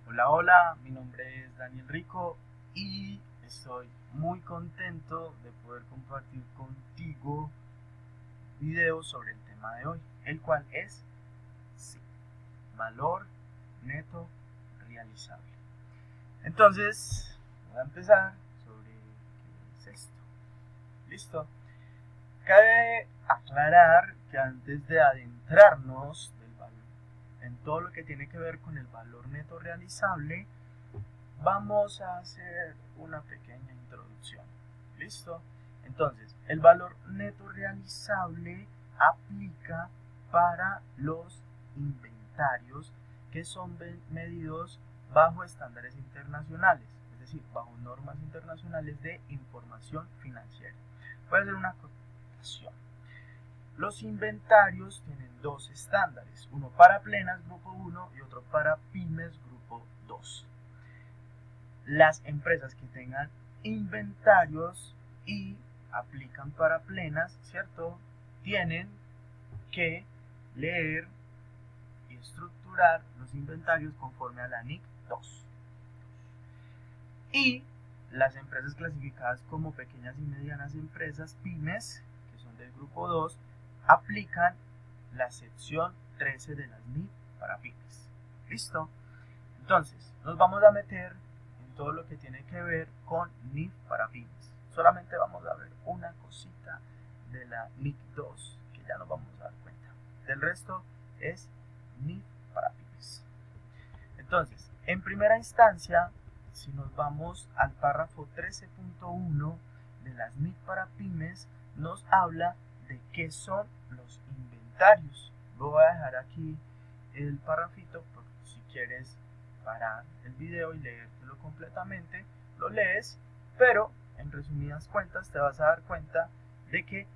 Hola, hola, mi nombre es Daniel Rico y estoy muy contento de poder compartir contigo videos sobre el tema de hoy, el cual es sí, valor neto realizable. Entonces, voy a empezar sobre qué es esto. ¿Listo? Cabe aclarar que antes de adentrarnos en todo lo que tiene que ver con el valor neto realizable, vamos a hacer una pequeña introducción. ¿Listo? Entonces, el valor neto realizable aplica para los inventarios que son medidos bajo estándares internacionales, es decir, bajo normas internacionales de información financiera. Voy a hacer una acotación. Los inventarios tienen dos estándares, uno para plenas grupo 1 y otro para pymes grupo 2. Las empresas que tengan inventarios y aplican para plenas, ¿cierto? Tienen que leer y estructurar los inventarios conforme a la NIC 2. Y las empresas clasificadas como pequeñas y medianas empresas, pymes, que son del grupo 2, aplican la sección 13 de las NIC para pymes. ¿Listo? Entonces, nos vamos a meter en todo lo que tiene que ver con NIF para pymes. Solamente vamos a ver una cosita de la NIC 2 que ya nos vamos a dar cuenta. Del resto es NIF para pymes. Entonces, en primera instancia, si nos vamos al párrafo 13.1 de las NIF para pymes, nos habla de qué son los inventarios. Voy a dejar aquí el párrafito por si quieres parar el video y leértelo completamente, lo lees, pero en resumidas cuentas te vas a dar cuenta de que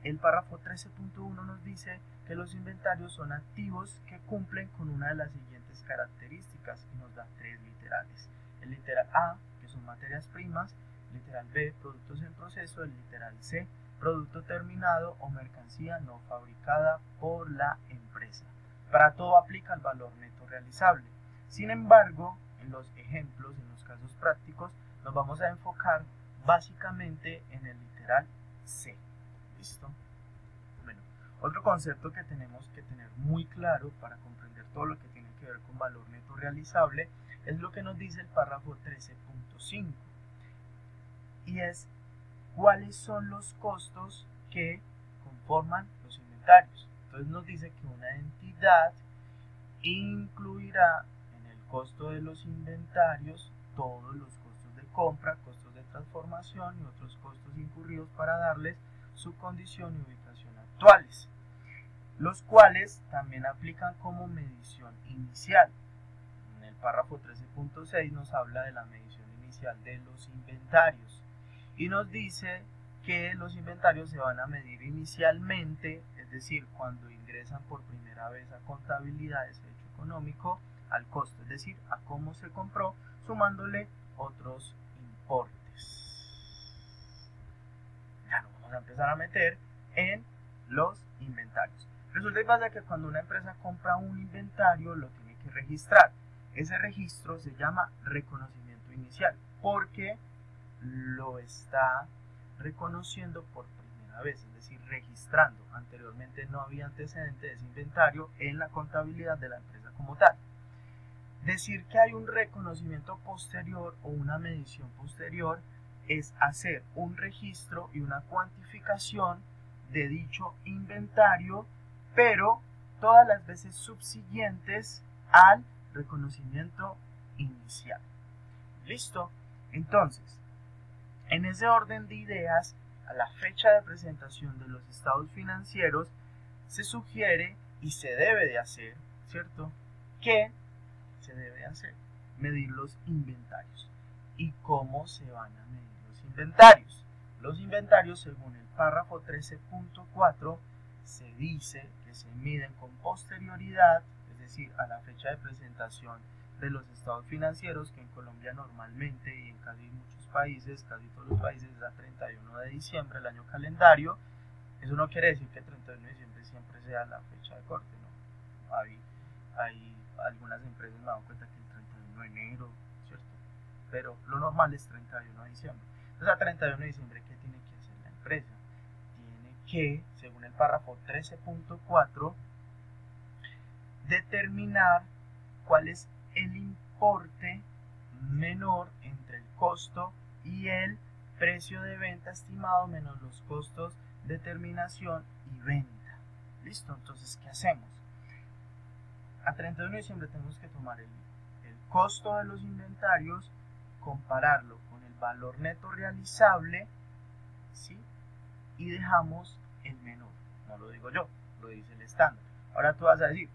el párrafo 13.1 nos dice que los inventarios son activos que cumplen con una de las siguientes características y nos da tres literales. El literal A, que son materias primas, el literal B, productos en proceso, el literal C, producto terminado o mercancía no fabricada por la empresa. Para todo aplica el valor neto realizable. Sin embargo, en los ejemplos, en los casos prácticos, nos vamos a enfocar básicamente en el literal C. ¿Listo? Bueno, otro concepto que tenemos que tener muy claro para comprender todo lo que tiene que ver con valor neto realizable es lo que nos dice el párrafo 13.5 y es cuáles son los costos que conforman los inventarios. Entonces nos dice que una entidad incluirá en el costo de los inventarios todos los costos de compra, costos de transformación y otros costos incurridos para darles su condición y ubicación actuales, los cuales también aplican como medición inicial. En el párrafo 13.6 nos habla de la medición inicial de los inventarios y nos dice que los inventarios se van a medir inicialmente, es decir, cuando ingresan por primera vez a contabilidad ese hecho económico, al costo, es decir, a cómo se compró, sumándole otros importes. Ya nos vamos a empezar a meter en los inventarios. Resulta y pasa que cuando una empresa compra un inventario lo tiene que registrar. Ese registro se llama reconocimiento inicial porque lo está reconociendo por primera vez, es decir, registrando. Anteriormente no había antecedente de ese inventario en la contabilidad de la empresa como tal. Decir que hay un reconocimiento posterior o una medición posterior es hacer un registro y una cuantificación de dicho inventario, pero todas las veces subsiguientes al reconocimiento inicial. ¿Listo? Entonces, en ese orden de ideas, a la fecha de presentación de los estados financieros, se sugiere y se debe de hacer, ¿cierto? ¿Qué se debe hacer? Medir los inventarios. ¿Y cómo se van a medir los inventarios? Los inventarios, según el párrafo 13.4, se dice que se miden con posterioridad, es decir, a la fecha de presentación de los estados financieros, que en Colombia normalmente y en casi muchos países, casi todos los países, es a 31 de diciembre, el año calendario. Eso no quiere decir que el 31 de diciembre siempre sea la fecha de corte, ¿no? Hay algunas empresas me dan cuenta que el 31 pero lo normal es 31 de diciembre. Entonces a 31 de diciembre, ¿qué tiene que hacer la empresa? Tiene que, según el párrafo 13.4, determinar cuál es el importe menor entre el costo y el precio de venta estimado menos los costos de terminación y venta. ¿Listo? Entonces, ¿qué hacemos? A 31 de diciembre tenemos que tomar el costo de los inventarios, compararlo con el valor neto realizable, ¿sí? Y dejamos el menor. No lo digo yo, lo dice el estándar. Ahora tú vas a decir,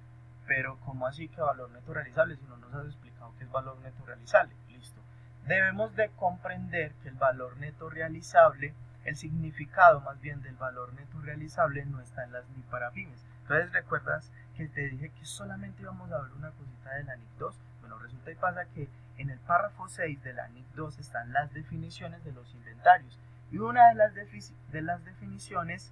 pero ¿cómo así que valor neto realizable si no nos has explicado qué es valor neto realizable? Listo. Debemos de comprender que el valor neto realizable, el significado más bien del valor neto realizable no está en las NIC para pymes. Entonces, ¿recuerdas que te dije que solamente íbamos a ver una cosita de la NIC 2? Bueno, resulta y pasa que en el párrafo 6 de la NIC 2 están las definiciones de los inventarios. Y una de las definiciones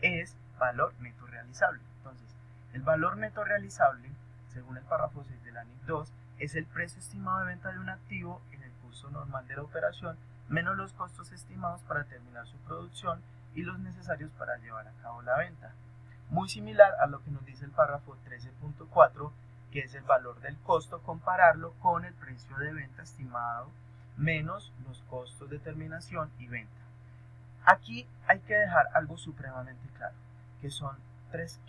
es valor neto realizable. Entonces, el valor neto realizable, según el párrafo 6 de la NIC 2, es el precio estimado de venta de un activo en el curso normal de la operación, menos los costos estimados para terminar su producción y los necesarios para llevar a cabo la venta. Muy similar a lo que nos dice el párrafo 13.4, que es el valor del costo, compararlo con el precio de venta estimado menos los costos de terminación y venta. Aquí hay que dejar algo supremamente claro, que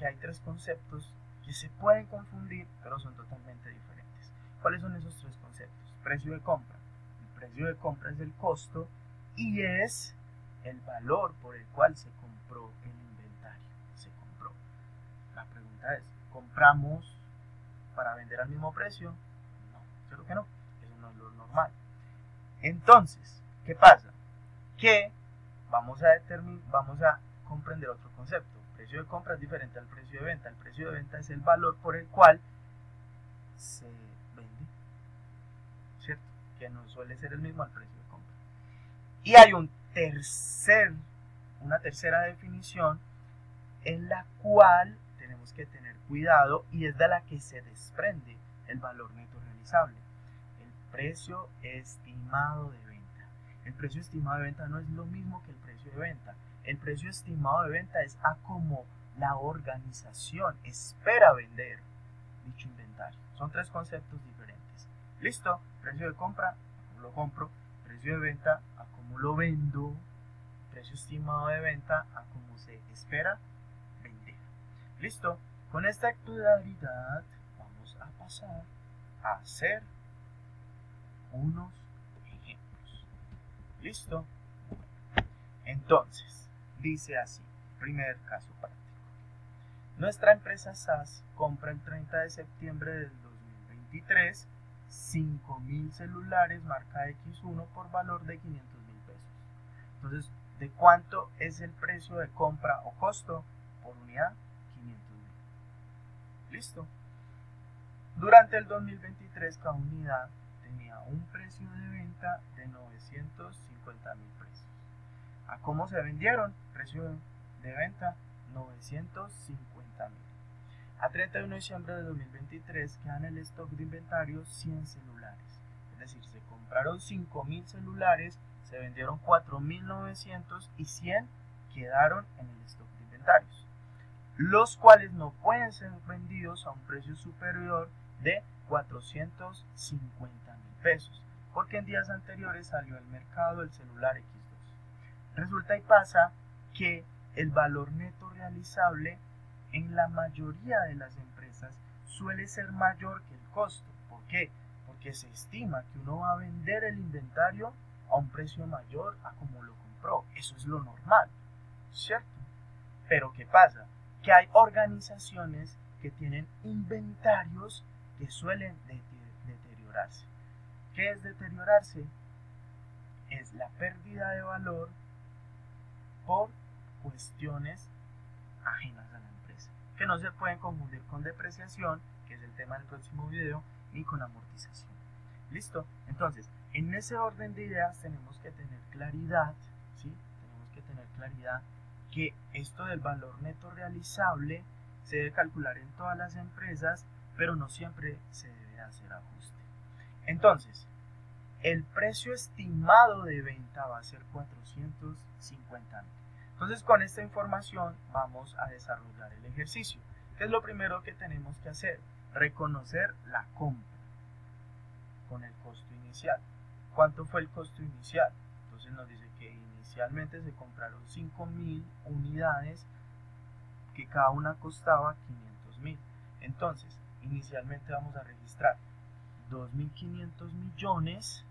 hay tres conceptos que se pueden confundir, pero son totalmente diferentes. ¿Cuáles son esos tres conceptos? Precio de compra. El precio de compra es el costo y es el valor por el cual se compró el inventario. Se compró. La pregunta es, ¿compramos para vender al mismo precio? No, creo que no. Eso no es lo normal. Entonces, ¿qué pasa? Que vamos a comprender otro concepto. El precio de compra es diferente al precio de venta. El precio de venta es el valor por el cual se vende, ¿cierto? Que no suele ser el mismo al precio de compra. Y hay una tercera definición en la cual tenemos que tener cuidado y es de la que se desprende el valor neto realizable. El precio estimado de venta. El precio estimado de venta no es lo mismo que el precio de venta. El precio estimado de venta es a como la organización espera vender dicho inventario. Son tres conceptos diferentes. ¿Listo? Precio de compra, a cómo lo compro. Precio de venta, a cómo lo vendo. Precio estimado de venta, a cómo se espera vender. ¿Listo? Con esta claridad vamos a pasar a hacer unos ejemplos. ¿Listo? Entonces, dice así, primer caso práctico. Nuestra empresa SAS compra el 30 de septiembre del 2023 5.000 celulares marca X1 por valor de 500.000 pesos. Entonces, ¿de cuánto es el precio de compra o costo por unidad? 500.000. ¿Listo? Durante el 2023 cada unidad tenía un precio de venta de 950.000 pesos. ¿A cómo se vendieron? Precio de venta 950.000. A 31 de diciembre de 2023 quedan en el stock de inventario 100 celulares. Es decir, se compraron 5.000 celulares, se vendieron 4.900 y 100 quedaron en el stock de inventarios, los cuales no pueden ser vendidos a un precio superior de 450.000 pesos, porque en días anteriores salió al mercado el celular X2. Resulta y pasa que el valor neto realizable en la mayoría de las empresas suele ser mayor que el costo. ¿Por qué? Porque se estima que uno va a vender el inventario a un precio mayor a como lo compró. Eso es lo normal, ¿cierto? Pero ¿qué pasa? Que hay organizaciones que tienen inventarios que suelen deteriorarse. ¿Qué es deteriorarse? Es la pérdida de valor por cuestiones ajenas a la empresa, que no se pueden confundir con depreciación, que es el tema del próximo video, ni con amortización. ¿Listo? Entonces, en ese orden de ideas tenemos que tener claridad, ¿sí? Tenemos que tener claridad que esto del valor neto realizable se debe calcular en todas las empresas, pero no siempre se debe hacer ajuste. Entonces, el precio estimado de venta va a ser 450.000. Entonces con esta información vamos a desarrollar el ejercicio. ¿Qué es lo primero que tenemos que hacer? Reconocer la compra con el costo inicial. ¿Cuánto fue el costo inicial? Entonces nos dice que inicialmente se compraron 5.000 unidades que cada una costaba 500.000. Entonces inicialmente vamos a registrar 2.500 millones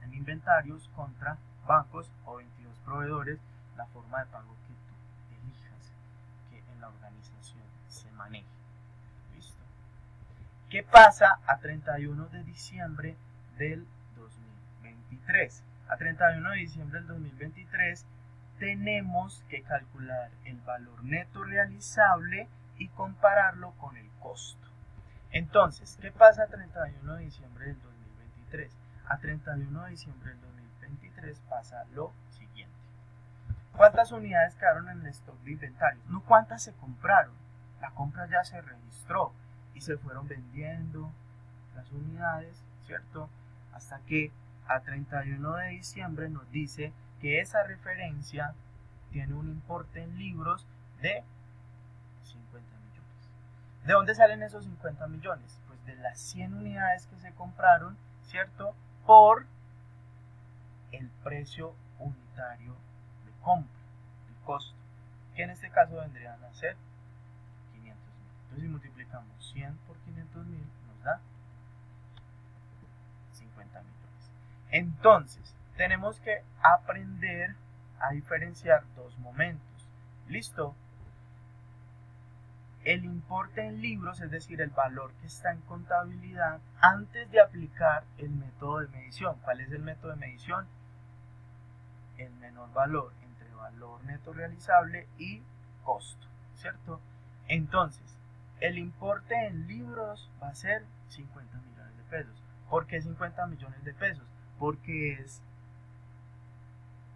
en inventarios contra bancos o 22 proveedores, la forma de pago que tú elijas, que en la organización se maneje. ¿Listo? ¿Qué pasa a 31 de diciembre del 2023? A 31 de diciembre del 2023 tenemos que calcular el valor neto realizable y compararlo con el costo. Entonces, ¿qué pasa a 31 de diciembre del 2023? A 31 de diciembre del 2023 pasa lo siguiente. ¿Cuántas unidades quedaron en el stock de inventario? No cuántas se compraron. La compra ya se registró y se fueron vendiendo las unidades, ¿cierto? Hasta que a 31 de diciembre nos dice que esa referencia tiene un importe en libros de 50 millones. ¿De dónde salen esos 50 millones? Pues de las 100 unidades que se compraron, ¿cierto? Por el precio unitario de compra, el costo, que en este caso vendrían a ser 500.000. Entonces si multiplicamos 100 por 500.000 nos da 50 millones. Entonces tenemos que aprender a diferenciar dos momentos. ¿Listo? El importe en libros, es decir, el valor que está en contabilidad, antes de aplicar el método de medición. ¿Cuál es el método de medición? El menor valor entre valor neto realizable y costo, ¿cierto? Entonces, el importe en libros va a ser 50 millones de pesos. ¿Por qué 50 millones de pesos? Porque es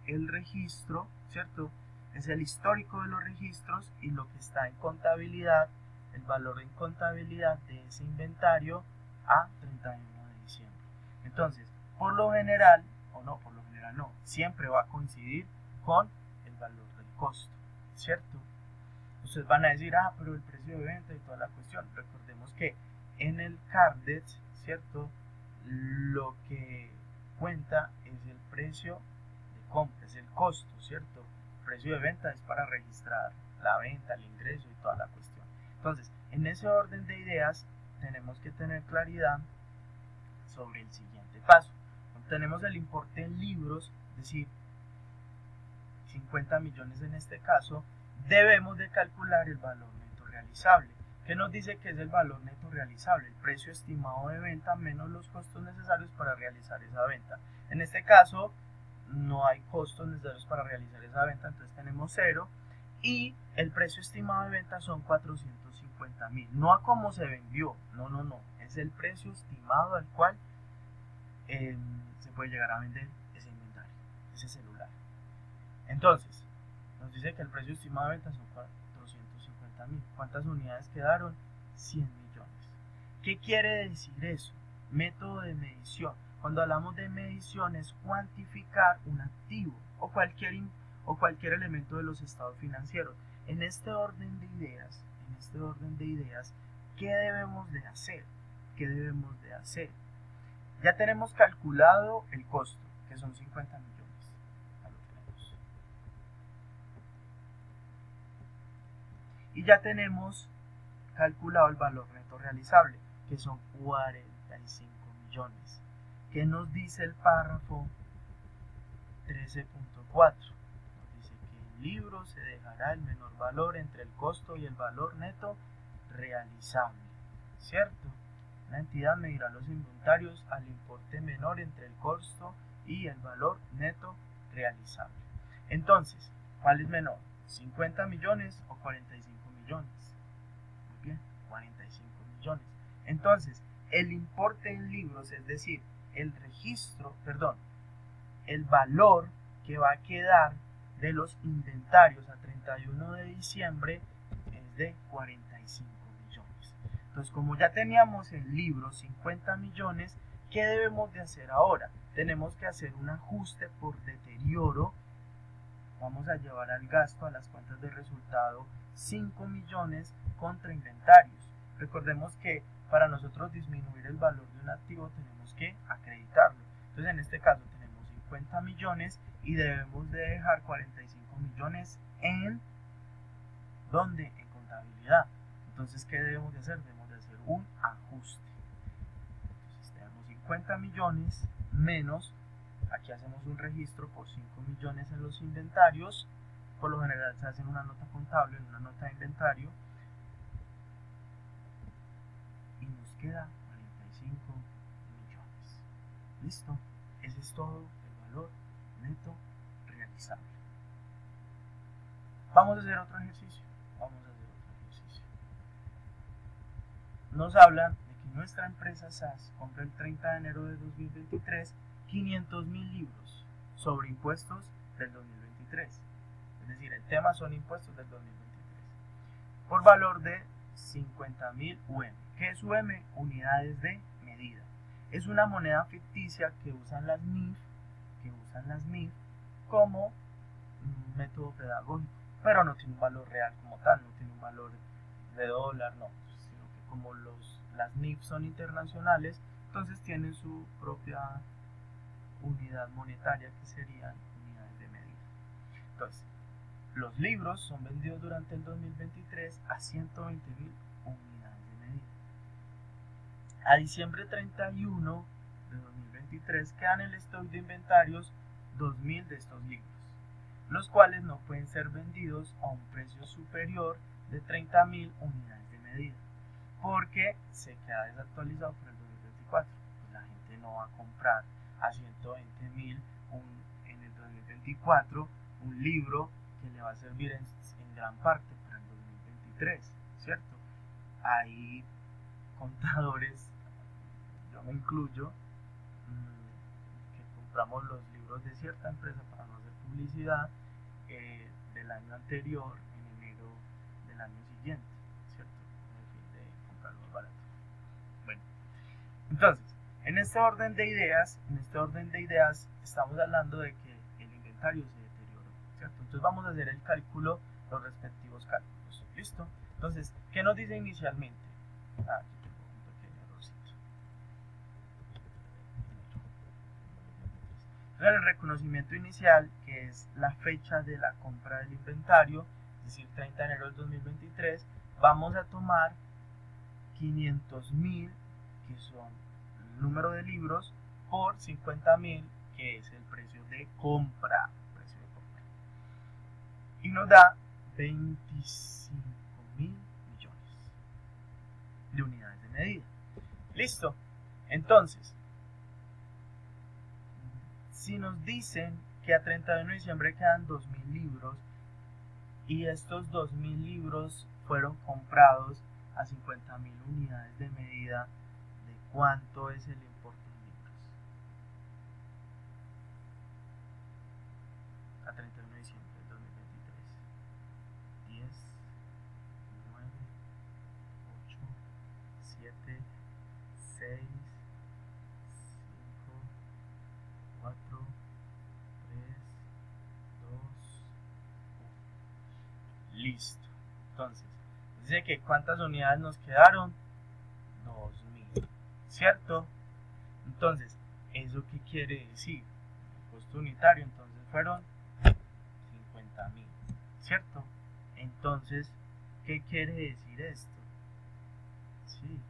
el registro, ¿cierto? Es el histórico de los registros y lo que está en contabilidad, el valor en contabilidad de ese inventario a 31 de diciembre. Entonces, por lo general, siempre va a coincidir con el valor del costo, ¿cierto? Ustedes van a decir, pero el precio de venta y toda la cuestión. Recordemos que en el CARDEX, ¿cierto? Lo que cuenta es el precio de compra, es el costo, ¿cierto? El precio de venta es para registrar la venta, el ingreso y toda la cuestión. Entonces, en ese orden de ideas, tenemos que tener claridad sobre el siguiente paso. Tenemos el importe en libros, es decir, 50 millones en este caso, debemos de calcular el valor neto realizable. ¿Qué nos dice que es el valor neto realizable? El precio estimado de venta menos los costos necesarios para realizar esa venta. En este caso, no hay costos necesarios para realizar esa venta, entonces tenemos 0. Y el precio estimado de venta son 450.000. No a cómo se vendió, no. Es el precio estimado al cual se puede llegar a vender ese inventario, ese celular. Entonces, nos dice que el precio estimado de venta son 450.000. ¿Cuántas unidades quedaron? 100 millones. ¿Qué quiere decir eso? Método de medición. Cuando hablamos de medición es cuantificar un activo o cualquier elemento de los estados financieros. En este orden de ideas, ¿qué debemos de hacer? Ya tenemos calculado el costo, que son 50 millones. Y ya tenemos calculado el valor neto realizable, que son 45 millones. ¿Qué nos dice el párrafo 13.4? Nos dice que en libros se dejará el menor valor entre el costo y el valor neto realizable, ¿cierto? La entidad medirá los inventarios al importe menor entre el costo y el valor neto realizable. Entonces, ¿cuál es menor? ¿50 millones o 45 millones? Muy bien, 45 millones. Entonces, el importe en libros, es decir, el valor que va a quedar de los inventarios a 31 de diciembre es de 45 millones. Entonces, como ya teníamos en libros 50 millones, ¿Qué debemos de hacer ahora? Tenemos que hacer un ajuste por deterioro. Vamos a llevar al gasto, a las cuentas de resultado, 5 millones contra inventarios. Recordemos que para nosotros disminuir el valor de un activo tenemos que acreditarlo. Entonces en este caso tenemos 50 millones y debemos de dejar 45 millones en ¿dónde? En contabilidad. Entonces, ¿qué debemos de hacer? Debemos de hacer un ajuste. Entonces tenemos 50 millones menos, aquí hacemos un registro por 5 millones en los inventarios. Por lo general se hace en una nota contable, en una nota de inventario, y nos queda 45 millones. ¿Listo? Ese es todo el valor neto realizable. Vamos a hacer otro ejercicio. Nos hablan de que nuestra empresa SAS compra el 30 de enero de 2023 500.000 libros sobre impuestos del 2023. Es decir, el tema son impuestos del 2023. Por valor de 50.000 UM. ¿Qué es UM? Unidades de medida. Es una moneda ficticia que usan las MIF, como método pedagógico, pero no tiene un valor real como tal, no tiene un valor de dólar, no, sino que como las NIF son internacionales, entonces tienen su propia unidad monetaria, que serían unidades de medida. Entonces, los libros son vendidos durante el 2023 a 120.000 unidades de medida. A diciembre 31 de 2023 quedan en el stock de inventarios 2.000 de estos libros, los cuales no pueden ser vendidos a un precio superior de 30.000 unidades de medida, porque se queda desactualizado por el 2024. Pues la gente no va a comprar a 120.000 en el 2024 un libro que le va a servir en gran parte para el 2023, ¿cierto? Hay contadores, yo me incluyo, que compramos los libros de cierta empresa, para no hacer publicidad, del año anterior, en enero del año siguiente, ¿cierto? Con el fin de comprar más barato. Bueno, entonces, en este orden de ideas estamos hablando de que el inventario se deterioró, ¿cierto? Entonces vamos a hacer el cálculo, los respectivos cálculos, ¿listo? Entonces, ¿qué nos dice inicialmente? Aquí tengo un pequeño errorcito. El reconocimiento inicial, que es la fecha de la compra del inventario, es decir, 30 de enero del 2023, vamos a tomar 500.000, que son el número de libros, por 50.000, que es el precio de compra. Y nos da 25.000 millones de unidades de medida. Listo. Entonces, si nos dicen que a 31 de diciembre quedan 2.000 libros y estos 2.000 libros fueron comprados a 50.000 unidades de medida, ¿de cuánto es el importe en libros? A 31 de diciembre del 2023. 10, 9, 8, 7, 6, 5, 4, 3, 2, 1. Listo. Entonces, dice que ¿cuántas unidades nos quedaron? 2.000, ¿cierto? Entonces, ¿eso qué quiere decir? El costo unitario entonces fueron 50.000, ¿cierto? Entonces, ¿qué quiere decir esto? Sí,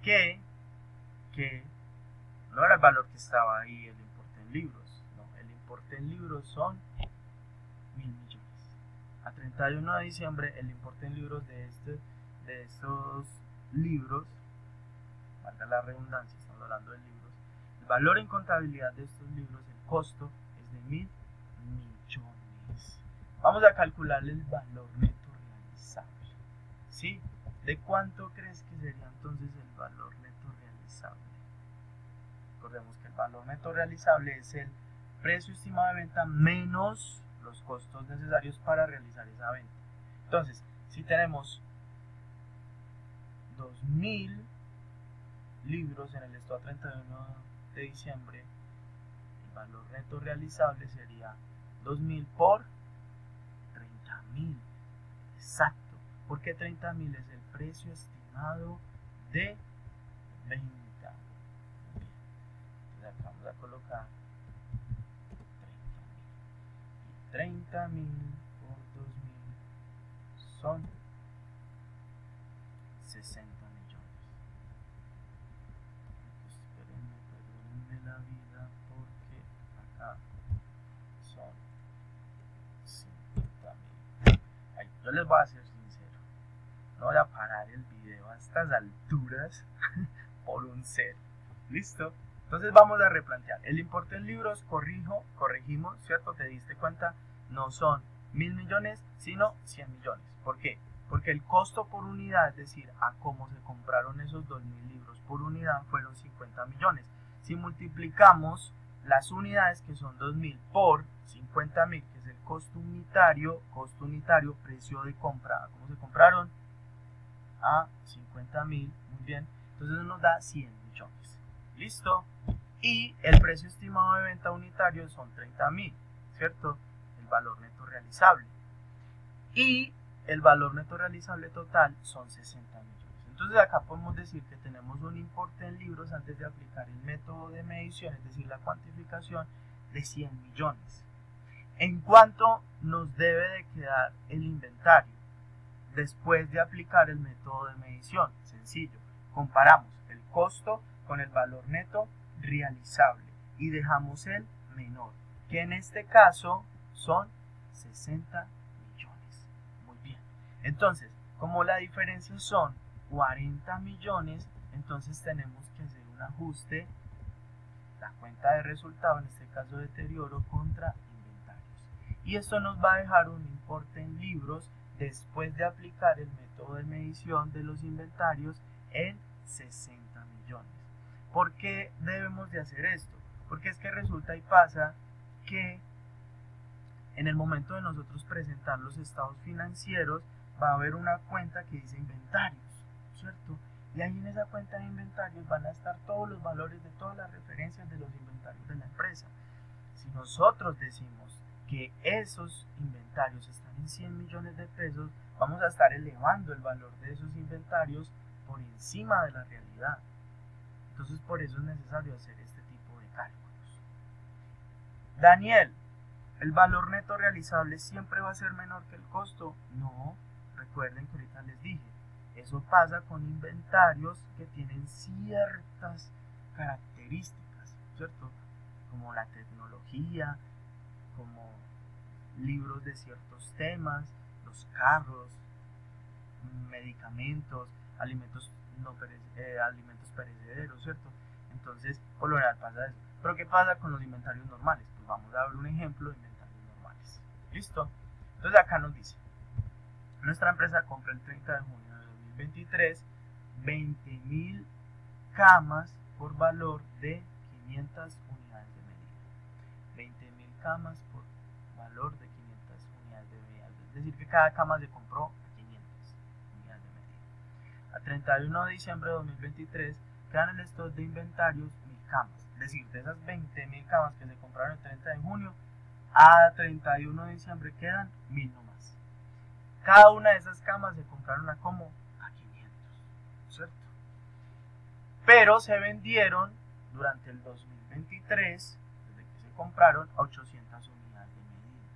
que no era el valor que estaba ahí, el importe en libros, no, el importe en libros son 1.000 millones. A 31 de diciembre el importe en libros de estos libros, valga la redundancia, estamos hablando de libros, el valor en contabilidad de estos libros, el costo es de 1.000 millones. Vamos a calcular el valor neto realizable, ¿sí? ¿De cuánto crees que sería entonces el valor neto realizable? Recordemos que el valor neto realizable es el precio estimado de venta menos los costos necesarios para realizar esa venta. Entonces, si tenemos 2.000 libros en el estado 31 de diciembre, el valor neto realizable sería 2.000 por 30.000. Exacto. Porque 30.000 es el precio estimado de venta. Entonces acá vamos a colocar 30.000. 30.000 por 2.000 son 60 millones. Perdónenme la vida porque acá son 50.000. Yo les voy a ser sincero, no voy a parar el video a estas alturas por un cero. ¿Listo? Entonces vamos a replantear. El importe en libros, corregimos, ¿cierto? ¿Te diste cuenta? No son 1.000 millones, sino 100 millones. ¿Por qué? Porque el costo por unidad, es decir, a cómo se compraron esos 2.000 libros por unidad, fueron 50 millones. Si multiplicamos las unidades, que son 2.000 por 50.000, que es el costo unitario, precio de compra, ¿cómo se compraron? A 50.000, muy bien. Entonces nos da 100 millones. ¿Listo? Y el precio estimado de venta unitario son 30.000, ¿cierto? El valor neto realizable. Y el valor neto realizable total son 60 millones. Entonces acá podemos decir que tenemos un importe en libros antes de aplicar el método de medición, es decir, la cuantificación, de 100 millones. ¿En cuánto nos debe de quedar el inventario después de aplicar el método de medición? Sencillo, comparamos el costo con el valor neto realizable y dejamos el menor, que en este caso son 60 millones. Muy bien. Entonces, como la diferencia son 40 millones, entonces tenemos que hacer un ajuste, la cuenta de resultado, en este caso deterioro contra inventarios. Y esto nos va a dejar un importe en libros después de aplicar el método de medición de los inventarios en 60 millones. ¿Por qué debemos de hacer esto? Porque es que resulta y pasa que en el momento de nosotros presentar los estados financieros va a haber una cuenta que dice inventarios, ¿cierto? Y ahí en esa cuenta de inventarios van a estar todos los valores de todas las referencias de los inventarios de la empresa. Si nosotros decimos que esos inventarios están en 100 millones de pesos, vamos a estar elevando el valor de esos inventarios por encima de la realidad. Entonces por eso es necesario hacer este tipo de cálculos. Daniel, ¿el valor neto realizable siempre va a ser menor que el costo? No, recuerden que ahorita les dije, eso pasa con inventarios que tienen ciertas características, ¿cierto? Como la tecnología, como libros de ciertos temas, los carros, medicamentos, alimentos perecederos, ¿cierto? Entonces, por lo general pasa eso. Pero ¿qué pasa con los inventarios normales? Pues vamos a ver un ejemplo de inventarios normales. ¿Listo? Entonces acá nos dice, nuestra empresa compra el 30 de junio de 2023 20.000 camas por valor de 500 unidades de medida. 20.000 camas por valor de 500 unidades de medida. Es decir, que cada cama se compró a 500 unidades de medida. A 31 de diciembre de 2023 quedan en el stock de inventarios 1.000 camas. Es decir, de esas 20.000 camas que se compraron el 30 de junio, a 31 de diciembre quedan 1.000 nomás. Cada una de esas camas se compraron a como a 500, ¿cierto? Pero se vendieron durante el 2023, desde que se compraron, a 800 unidades de medida.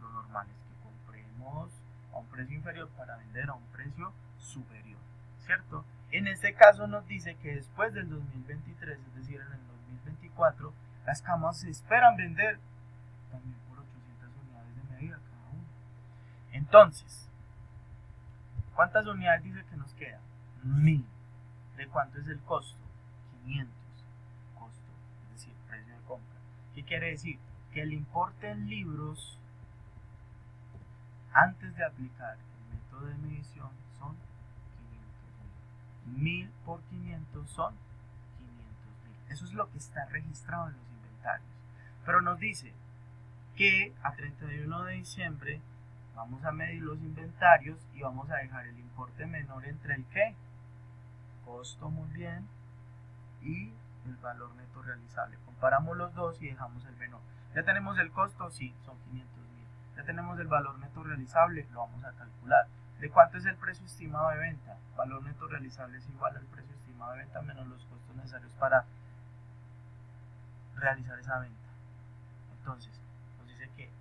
Lo normal es que compremos a un precio inferior para vender a un precio superior, ¿cierto? En este caso nos dice que después del 2023, es decir, en el 2024, las camas se esperan vender también por 800 unidades de medida cada una. Entonces, ¿cuántas unidades dice que nos quedan? 1.000. ¿De cuánto es el costo? 500. Costo, es decir, precio de compra. ¿Qué quiere decir? Que el importe en libros, antes de aplicar el método de medición, son 500.000. 1.000 por 500 son 500.000. Eso es lo que está registrado en los inventarios. Pero nos dice que a 31 de diciembre vamos a medir los inventarios y vamos a dejar el importe menor entre el ¿qué? Costo, muy bien, y el valor neto realizable. Comparamos los dos y dejamos el menor. Ya tenemos el costo, sí, son 500.000. Ya tenemos el valor neto realizable, lo vamos a calcular. ¿De cuánto es el precio estimado de venta? Valor neto realizable es igual al precio estimado de venta menos los costos necesarios para realizar esa venta. Entonces, nos dice que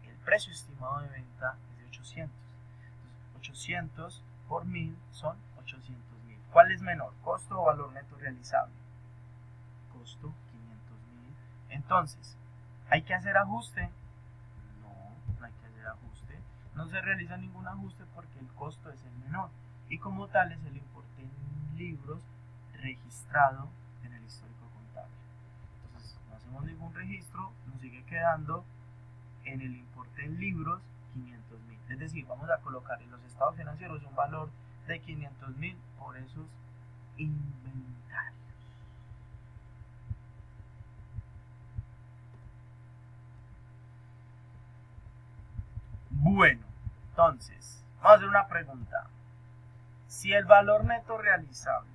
el precio estimado de venta es de 800. Entonces, 800 por 1000 son 800.000. ¿Cuál es menor? ¿Costo o valor neto realizable? Costo, 500.000. Entonces, ¿hay que hacer ajuste? No hay que hacer ajuste. No se realiza ningún ajuste porque el costo es el menor. Y como tal es el importe en libros registrado en el histórico contable. Entonces, no hacemos ningún registro, nos sigue quedando en el importe en libros 500.000. Es decir, vamos a colocar en los estados financieros un valor de 500.000 por esos inventarios. Bueno, entonces, vamos a hacer una pregunta. Si el valor neto realizable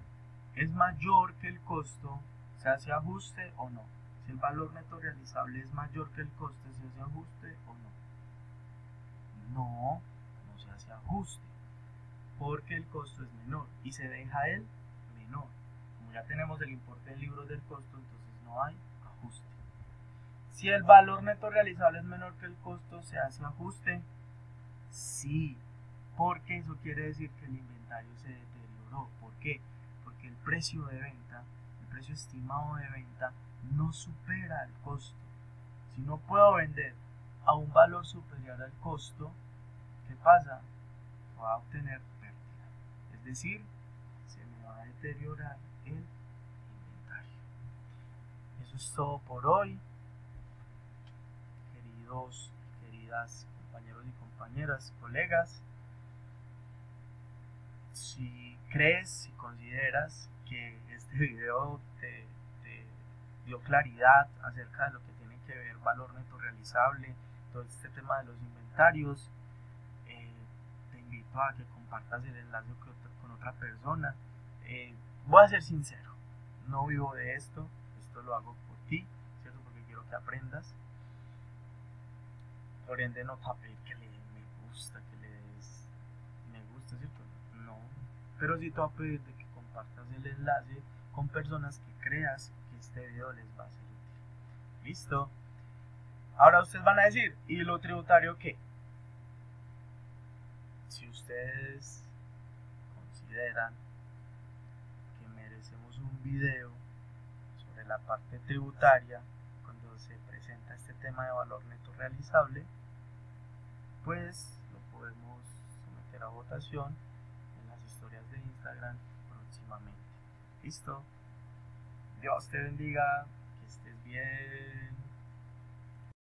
es mayor que el costo, ¿se hace ajuste o no? Si el valor neto realizable es mayor que el coste, ¿se hace ajuste o no? No, no se hace ajuste, porque el costo es menor y se deja el menor. Como ya tenemos el importe en libros del costo, entonces no hay ajuste. Si el valor neto realizable es menor que el costo, ¿se hace ajuste? Sí, porque eso quiere decir que el inventario se deterioró. ¿Por qué? Porque el precio de venta, el precio estimado de venta, no supera el costo. Si no puedo vender a un valor superior al costo, ¿qué pasa? Voy a obtener pérdida. Es decir, se me va a deteriorar el inventario. Eso es todo por hoy. Queridos y queridas compañeros y compañeras, colegas, si crees, si consideras que este video te dio claridad acerca de lo que tiene que ver valor neto realizable, todo este tema de los inventarios, te invito a que compartas el enlace con otra persona. Voy a ser sincero, no vivo de esto lo hago por ti, ¿cierto? Porque quiero que aprendas. Por ende no te va a pedir que le des me gusta, que le des me gusta, ¿cierto? No, pero sí te va a pedir de que compartas el enlace con personas que creas que este video les va a ser útil. ¿Listo? Ahora ustedes van a decir, ¿y lo tributario qué? Si ustedes consideran que merecemos un video sobre la parte tributaria cuando se presenta este tema de valor neto realizable, pues lo podemos someter a votación en las historias de Instagram próximamente. ¿Listo? Dios te bendiga, que estés bien.